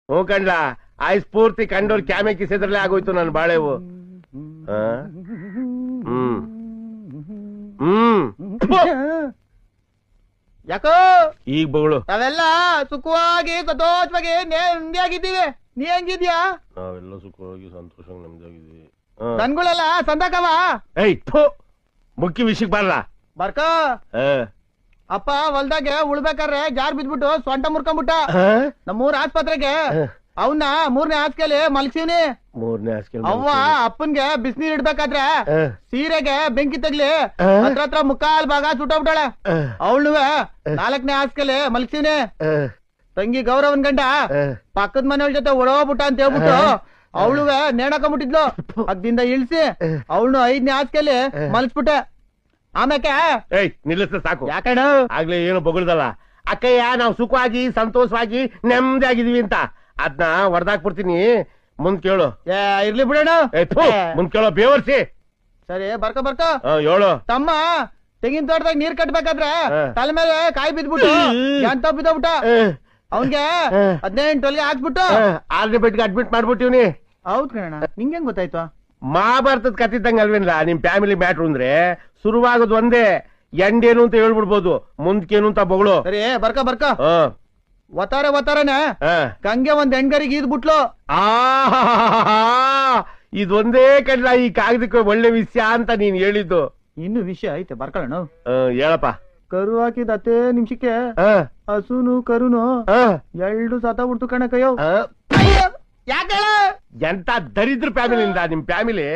ಹ್ಞೂ ಕಂಡ್ಲ ಆಯ್ ಸ್ಫೂರ್ತಿ ಕಂಡೋರ್ ಕ್ಯಾಮೆ ಕಿಸಿದ್ರಲ್ಲೇ ಆಗೋಯ್ತು ನನ್ ಬಾಳೆವು. ಯಾಕೋ ಈಗ ಬಗಳು ನಾವೆಲ್ಲ ಸುಖವಾಗಿ ಸಂತೋಷವಾಗಿ ನೆಮ್ಮದಿಯಾಗಿದ್ದೀವಿ. ನೀ ಹೆಂಗಿದ್ಯಾ? ನಾವೆಲ್ಲ ಸುಖವಾಗಿ ಸಂತೋಷವಾಗಿ ನೆಮ್ಮದಿಯಾಗಿದ್ದೀವಿ. ನನ್ಗಳೆಲ್ಲ ಸಂದಾಕವ. ಏಯ್ ಮುಖ್ಯ ವಿಷಯಕ್ಕೆ ಬರಲ್ಲ ಬರ್ಕ. ಅಪ್ಪ ಹೊಲ್ದಾಗೆ ಉಳ್ಬೇಕಾದ್ರೆ ಜಾರ್ ಬಿದ್ಬಿಟ್ಟು ಸೊಂಟ ಮುರ್ಕೊಂಡ್ಬಿಟ್ಟ. ನಮ್ಮೂರ್ ಆಸ್ಪತ್ರೆಗೆ ಅವನ್ನ 3ನೇ ಹಾಸ್ಗೆಲಿ ಮಲ್ಸಿವ್ನಿ. 3ನೇ ಹಾಸ್ಗೆ ಅವ್ವ ಅಪ್ಪನ್ಗೆ ಬಿಸಿನೀರ್ ಇಡ್ಬೇಕಾದ್ರೆ ಸೀರೆಗೆ ಬೆಂಕಿ ತಗ್ಲಿ ಹತ್ರ ಮುಕ್ಕಾಲ್ ಭಾಗ ಸುಟ್ಟೋಗ್ಬಿಟ್ಟಾಳೆ. ಅವಳುವೆ 4ನೇ ಹಾಸ್ಗೆಲಿ ಮಲ್ಸಿವ್ನಿ. ತಂಗಿ ಗೌರವನ್ ಗಂಡ ಪಕ್ಕದ ಮನೆಯವ್ರ ಜೊತೆ ಒಡೋಗ್ಬಿಟ್ಟ ಅಂತ ಹೇಳ್ಬಿಟ್ಟು ಅವಳುವೆ ನೇಣಾಕೊಂಡ್ಬಿಟ್ಟಿದ್ಲು. ಅದ್ದಿಂದ ಇಳ್ಸಿ ಅವಳು 5ನೇ ಹಾಸ್ಗೆಲಿ ಮಲ್ಸ್ಬಿಟ್ಟೆ. ಆಮ್ಯಾಕೆ ಏಯ್ ನಿಲ್ಲಿಸ ಸಾಕು. ಯಾಕಣ್ಣ ಆಗ್ಲೇ ಏನು ಬಗಳ್ದಲ್ಲ ಅಕ್ಕಯ್ಯ ನಾವು ಸುಖವಾಗಿ ಸಂತೋಷವಾಗಿ ನೆಮ್ಮದಿ ಆಗಿದೀವಿ ಅಂತ ಅದ್ನ ಹೊಡೆದಾಕ್ಬಿಡ್ತೀನಿ. ಮುಂದ್ ಕೇಳು. ಇರ್ಲಿ ಬಿಡೋಣ. ಮುಂದ್ ಕೇಳೋ ಬೇವರ್ಸಿ. ಸರಿ ಬರ್ಕ ಹೇಳು. ತಮ್ಮ ತೆಂಗಿನ ತೋಟದಾಗ ನೀರ್ ಕಟ್ಬೇಕಾದ್ರೆ ತಲೆ ಮೇಲೆ ಕಾಯಿ ಬಿದ್ಬಿಟ್ಟು ಎಂತ ಬಿದ್ದೋಗ್ಬಿಟ್ಟ. ಅವನ್ಗೆ 18 ಹೊಲಿಗೆ ಹಾಕ್ಬಿಟ್ಟು 6ನೇ ಬೆಡ್ಗೆ ಅಡ್ಮಿಟ್ ಮಾಡ್ಬಿಟ್ಟಿವ್ನಿ. ಹೌದ್ ಕಣ. ನಿಂಗೆ ಗೊತ್ತಾಯ್ತು? ಮಹಾಭಾರತದ ಕತ್ತಿದ್ದಂಗ ಅಲ್ವೇನ್ಲ ನಿಮ್ ಫ್ಯಾಮಿಲಿ ಮ್ಯಾಟ್ರು ಅಂದ್ರೆ ಶುರುವಾಗೋದು ಒಂದೇ. ಎಂಡೇನು ಅಂತ ಹೇಳ್ಬಿಡ್ಬೋದು, ಮುಂದ್ಕೇನು ಅಂತ ಬಗಳು. ಸರಿ ಬರ್ಕ ಒತ್ತಾರನೆ ಗಂಗೆ ಒಂದ್ ಹೆಣ್ಗರಿಗೆ ಈದ್ಬಿಟ್ಲು. ಇದೊಂದೇ ಕಡ್ಲ ಈ ಕಾಗದಕ್ಕೆ ಒಳ್ಳೆ ವಿಷಯ ಅಂತ ನೀನ್ ಹೇಳಿದ್ದು. ಇನ್ನು ವಿಷಯ ಐತೆ ಬರ್ಕೊಳ್ಳೋಣ. ಹೇಳಪ್ಪ. ಕರು ಹಾಕಿದ 10 ನಿಮಿಷಕ್ಕೆ ಹಸುನು ಕರುನು 2 ಸತ ಬಿಡ್ತು ಕಣಕಯ್ಯೋ. ಯಾಕೆ ಎಂತ ದರಿದ್ರ ಫ್ಯಾಮಿಲಿಂದ ನಿಮ್ ಫ್ಯಾಮಿಲಿ